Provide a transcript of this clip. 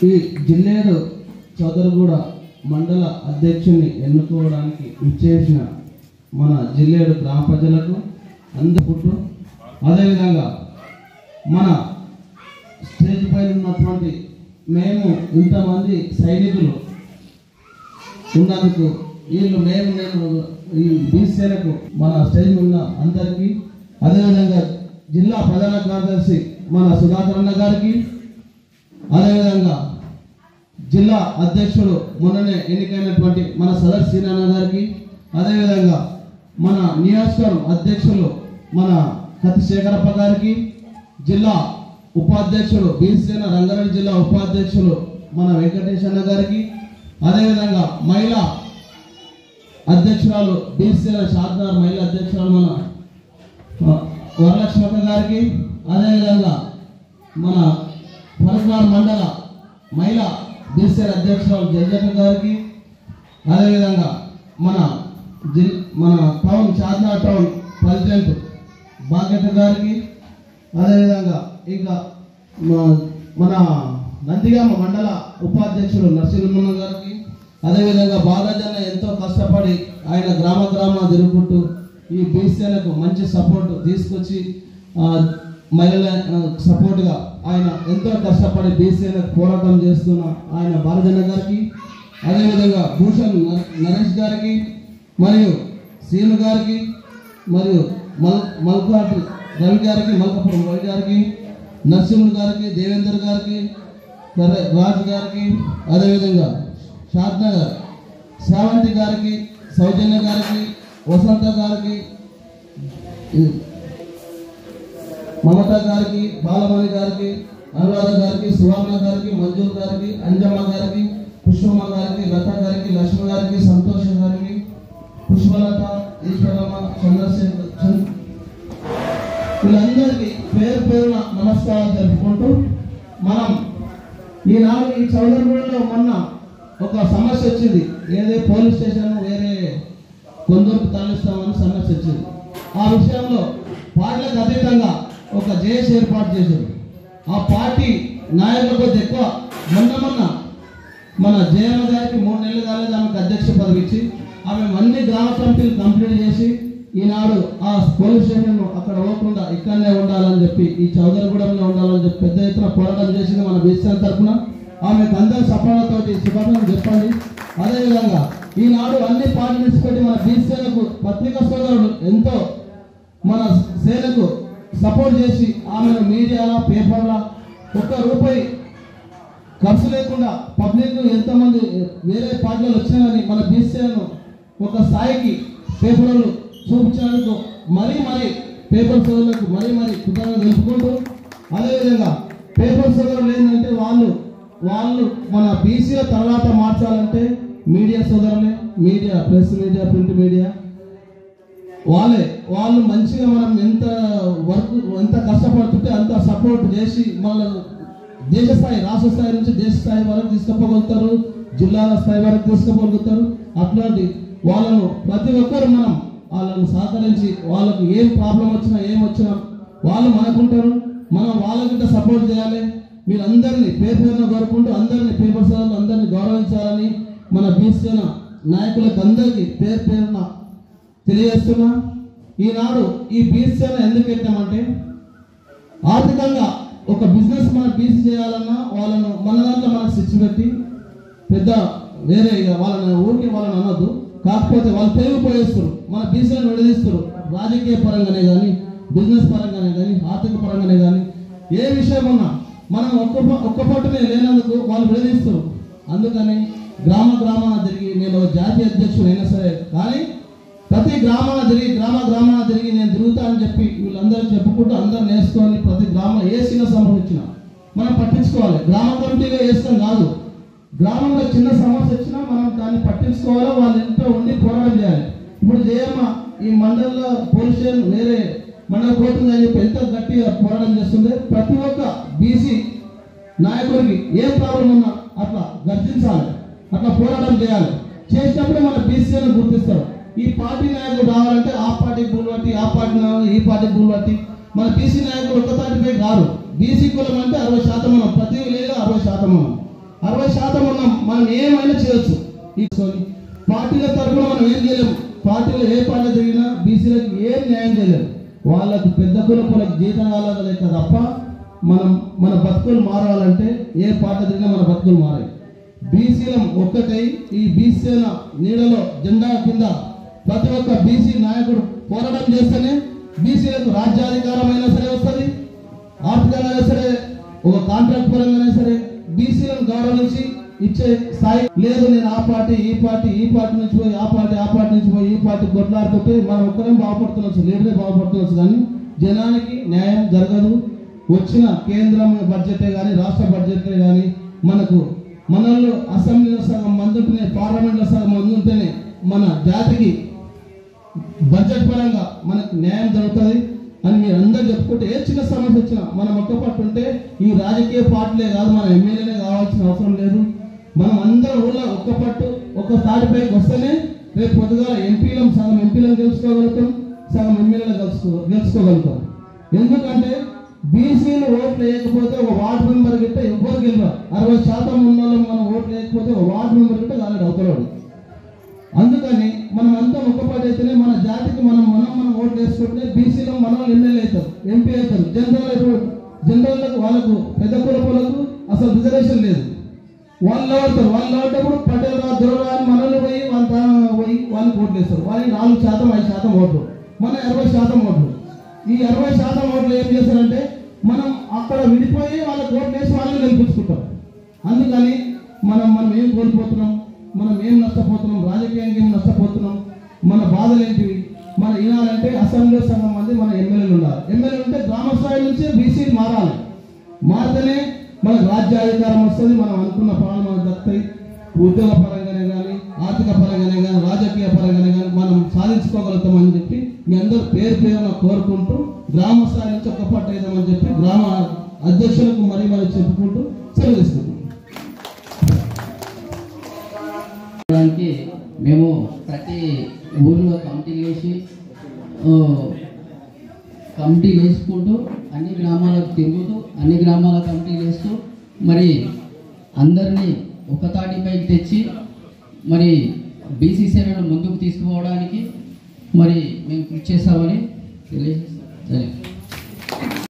ఈ జిల్లేడు చదరగూడ మండల అధ్యక్షుని ఎన్నుకోవడానికి ఇచ్చేసిన మన జిల్లేడు గ్రామ ప్రజలకు అందరికీ అదేవిధంగా మన స్టేజ్ పైన ఉన్నటువంటి మేము ఇంతమంది సైనికులు ఉన్నందుకు నేను ఈ బీసీలకు మన స్టేజ్ ఉన్న అందరికీ అదేవిధంగా జిల్లా ప్రధాన కార్యదర్శి మన సుధాకర్ అన్న గారికి అదేవిధంగా జిల్లా అధ్యక్షుడు మొన్ననే ఎన్నికైనటువంటి మన సదర్ సీనాన్న గారికి అదేవిధంగా మన నియోజకవర్గం అధ్యక్షులు మన కత్తి శేఖరప్ప గారికి జిల్లా ఉపాధ్యక్షుడు బీసీన రంగారెడ్డి జిల్లా ఉపాధ్యక్షులు మన వెంకటేశన్న గారికి అదేవిధంగా మహిళా అధ్యక్షురాలు బీసీల షాద్నగర్ మహిళా అధ్యక్షురాలు మన వరలక్ష్మక్క గారికి అదేవిధంగా మన ఫరక్నార్ మండల మహిళా బీసీల అధ్యక్షురాలు జడ్జక్క గారికి అదేవిధంగా మన టౌన్ షాద్నగర్ టౌన్ ప్రెసిడెంట్ భాగ్యత గారికి అదేవిధంగా ఇంకా మన నందిగామ మండల ఉపాధ్యక్షుడు నరసింహన్న గారికి అదేవిధంగా బాలాజన్న ఎంతో కష్టపడి ఆయన గ్రామ తిరుగుకుంటూ ఈ బీసీలకు మంచి సపోర్ట్ తీసుకొచ్చి మహిళల సపోర్ట్గా ఆయన ఎంతో కష్టపడి బీసీలకు పోరాటం చేస్తున్న ఆయన బాలజన్న గారికి అదేవిధంగా భూషణ్ నరేష్ గారికి మరియు సీను గారికి మరియు మల్కాటి రవి గారికి మల్కపురం రవి గారికి నరసింహుడు గారికి దేవేందర్ గారికి రాజు గారికి అదేవిధంగా షాద్నగర్ శ్రావంతి గారికి సౌజన్య గారికి వసంత గారికి మమత గారికి బాలమణి గారికి అనురాధ గారికి సువర్ణ గారికి మంజుల్ గారికి అంజమ్మ గారికి పుష్పమ్మ గారికి లత గారికి లక్ష్మి గారికి సంతోష గారికి పుష్పలత ఈశ్వరమ్మ చంద్రశేఖర్ వీళ్ళందరికీ పేరున నమస్కారాలు జరుపుకుంటూ మనం ఈనాడు ఈ చౌదరిగూడలో మొన్న ఒక సమస్య వచ్చింది. ఏదే పోలీస్ స్టేషన్ వేరే కొందరికి తరలిస్తామని సమస్య వచ్చింది. ఆ విషయంలో పార్టీలకు అతీతంగా ఒక జేఏసీ ఏర్పాటు చేశారు. ఆ పార్టీ నాయకులకు ఎక్కువ మొన్న మన జయమ్మ గారికి 3 నెలలు కాలేదు ఆమెకు అధ్యక్ష పదవి ఇచ్చి ఆమె అన్ని గ్రామ కమిటీలు కంప్లీట్ చేసి ఈనాడు ఆ పోలీస్ స్టేషన్ అక్కడ పోకుండా ఇక్కడనే ఉండాలని చెప్పి ఈ చౌదరిగూడెంలో ఉండాలని చెప్పి పెద్ద ఎత్తున పోరాటం చేసింది మన బీసీ తరఫున. ఆమెకు అందరి సఫలతోటి శుభాకాంక్షలు చెప్పండి. అదేవిధంగా ఈనాడు అన్ని పార్టీలు పెట్టి మన బీసీలకు పత్రికా సోదరులు ఎంతో మన సేనకు సపోర్ట్ చేసి ఆమెను మీడియాలో పేపర్లో ₹1 ఖర్చు లేకుండా పబ్లిక్ ఎంతమంది వేరే పార్టీలు వచ్చినా కానీ మన బీసీలను ఒక స్థాయికి పేపర్లు చూపించినందుకు మరీ పేపర్ సోదరులకు మరీ కృతజ్ఞతలు తెలుపుకుంటూ అదేవిధంగా పేపర్ సోదరులు ఏంటంటే వాళ్ళు మన బీసీల తర్వాత మార్చాలంటే మీడియా సోదరులే, media press media print media వాళ్ళు మంచిగా మనం ఎంత కష్టపడుతుంటే అంత సపోర్ట్ చేసి మన దేశ స్థాయి రాష్ట్ర స్థాయి నుంచి దేశ స్థాయి వరకు తీసుకుపోగలుగుతారు, జిల్లాల స్థాయి వరకు తీసుకుపోగలుగుతారు. అట్లాంటి వాళ్ళను ప్రతి ఒక్కరు మనం వాళ్ళను సహకరించి వాళ్ళకు ఏం ప్రాబ్లం వచ్చినా ఏమొచ్చినా వాళ్ళు మనకుంటారు. మనం వాళ్ళకింత సపోర్ట్ చేయాలి. మీరందరినీ పేరున కోరుకుంటూ అందరినీ పేపర్ సోదరులు అందరినీ గౌరవించాలని మన బీసీ నాయకులకు అందరికీ పేరున తెలియజేస్తున్నా. ఈనాడు ఈ బీసీ ఎందుకు పెట్టామంటే ఆర్థికంగా ఒక బిజినెస్ మన బీసీ చేయాలన్నా వాళ్ళను మన దాంట్లో మనకు శిక్ష పెట్టి పెద్ద వేరే వాళ్ళని ఊరికి వాళ్ళని అనొద్దు. కాకపోతే వాళ్ళు పెరిగిపోయేస్తారు, మన బీసీలను విడదీస్తారు. రాజకీయ పరంగానే కానీ బిజినెస్ పరంగానే కానీ ఆర్థిక పరంగానే కానీ ఏ విషయం ఉన్నా మనం ఒక్క పట్టునే లేనందుకు వాళ్ళు విడదీస్తారు. అందుకని గ్రామాన తిరిగి నేను జాతీయ అధ్యక్షుడు అయినా సరే కానీ ప్రతి గ్రామాన తిరిగి నేను తిరుగుతా అని చెప్పి వీళ్ళందరూ చెప్పుకుంటూ అందరూ నేర్చుకొని ప్రతి గ్రామం ఏ చిన్న సమస్య వచ్చినా మనం పట్టించుకోవాలి. గ్రామ కమిటీగా వేస్తాం కాదు, గ్రామంలో చిన్న సమస్య వచ్చినా మనం దాన్ని పట్టించుకోవాలో వాళ్ళ ఇంట్లో ఉండి పోరాటం చేయాలి. ఇప్పుడు జయమ్మ ఈ మండలంలో పోలీస్ స్టేషన్ వేరే మండల పోతుంది అని చెప్పి ఎంత గట్టిగా పోరాటం చేస్తుంది. ప్రతి ఒక్క బీసీ నాయకుడికి ఏ ప్రాబ్లం ఉన్నా అట్లా గర్జించాలి, అట్లా పోరాటం చేయాలి. చేసినప్పుడే మన బీసీలను గుర్తిస్తారు. ఈ పార్టీ నాయకుడు రావాలంటే ఆ పార్టీ భూమి బట్టి ఆ పార్టీ ఈ పార్టీ భూమి బట్టి మన బీసీ నాయకులు ఒక్క తాటిపై కాదు. బీసీ కులం అంటే 60% మనం, ప్రతి విలేజ్లో 60% మనం. 60% ఉన్నాం, మనం ఏమైనా చేయొచ్చు. ఈ పార్టీల తరఫున మనం ఏం చేయలేము. పార్టీలో ఏ పార్టీ జరిగినా బీసీలకు ఏం న్యాయం చేయలేము. వాళ్ళకు పెద్ద కులపులకు జీతాలు లేక తప్ప మన బతుకులు మారాలంటే ఏ పార్టీ జరిగినా మన బతుకులు మారాయి. బీసీలం ఒక్కటై ఈ బీసీల నీడలో జెండా కింద ప్రతి ఒక్క బీసీ నాయకుడు పోరాటం చేస్తేనే బీసీలకు రాజ్యాధికారం అయినా సరే వస్తుంది, ఆర్థికంగా సరే, ఒక కాంట్రాక్ట్ పరంగానే సరే బీసీలను గౌరవించి ఇచ్చే స్థాయి లేదు. నేను ఈ పార్టీ నుంచి పోయి ఆ పార్టీ నుంచి పోయి ఈ పార్టీ కొట్లాడుతుంటే మనం ఒక్కరేం బాగుపడుతుండొచ్చు, లీడరే బాగుపడుతుండొచ్చు, కానీ జనానికి న్యాయం జరగదు. వచ్చిన కేంద్రం బడ్జెటే కానీ రాష్ట్ర బడ్జెటే కానీ మనలో అసెంబ్లీలో సగం మంది ఉంటేనే, పార్లమెంట్లో సగం మంది ఉంటేనే మన జాతికి బడ్జెట్ పరంగా మనకు న్యాయం జరుగుతుంది అని మీరు అందరూ చెప్పుకుంటే ఏ చిన్న సమస్య వచ్చినా మనం ఒక్కపట్టు ఉంటే ఈ రాజకీయ పార్టీలే కాదు, మన ఎమ్మెల్యేనే కావాల్సిన అవసరం లేదు. మనం అందరం ఊళ్ళో ఒక్కపట్టు ఒక తాటిపైకి వస్తేనే రేపు పొద్దుగాల సగం ఎంపీలను గెలుచుకోగలుగుతాం, సగం ఎమ్మెల్యేలు గెలుచుకోగలుగుతాం. ఎందుకంటే బీసీలు ఓట్లు వేయకపోతే ఒక వార్డు మెంబర్ గిట్ట ఎవ్వరు గెలవాలి. 60% ఉన్న వాళ్ళు మనం ఓట్లు వేయకపోతే ఒక వార్డు మెంబర్ గిట్ట కాలేడు అవుతాడు. అందుకని మనం అంతా ఒక్కపాటి అయితేనే మన జాతికి మనం ఓట్లు వేసుకుంటే బీసీలో మన వాళ్ళు ఎమ్మెల్యే అవుతారు, ఎంపీ అవుతారు. జనరల్లకు వాళ్ళకు పెద్ద కులపులకు అసలు రిజర్వేషన్ లేదు. వాళ్ళు ఆడేటప్పుడు పటేల్ రా దొరరా అని మనల్ని పోయి వాళ్ళకి ఓట్లు వేస్తారు. వాళ్ళకి 4%, 5% ఓట్లు, మన 60% ఓట్లు. ఈ 60% ఓట్లు ఏం చేస్తారంటే మనం అక్కడ విడిపోయి వాళ్ళకి ఓట్లు వేసి వాళ్ళని గెలిపించుకుంటాం. అందుకని మనం ఏం కోల్పోతున్నాం, మనం ఏం నష్టపోతున్నాం, రాజకీయంగా ఏం నష్టపోతున్నాం, మన బాధలు ఏంటివి మన వినాలంటే అసెంబ్లీలో సగం మంది మన ఎమ్మెల్యేలు ఉండాలి. ఎమ్మెల్యేలు ఉంటే గ్రామ స్థాయి నుంచి బీసీలు మారితేనే మనకు రాజ్యాధికారం వస్తుంది, మనం అనుకున్న పనులు మనకు దక్కుతాయి. ఉద్యోగ పరంగానే కానీ, ఆర్థిక పరంగానే కానీ, రాజకీయ పరంగానే కానీ మనం సాధించుకోగలుగుతామని చెప్పి మీ అందరూ పేరున కోరుకుంటూ గ్రామ స్థాయి నుంచి ఒక్కపట్టు అవుతామని చెప్పి గ్రామ అధ్యక్షులకు మరీ చెప్పుకుంటూ సెలవు తీసుకుంటాం. మేము ప్రతి ఊరిలో కమిటీలు వేసుకుంటూ అన్ని గ్రామాలకు తిరుగుతూ అన్ని గ్రామాల కమిటీలు వేస్తూ మరి అందరినీ ఒక తాటిపైకి తెచ్చి మరి బీసీ సేవను ముందుకు తీసుకుపోవడానికి మరి మేము కృషి చేస్తామని తెలియజేస్తాం.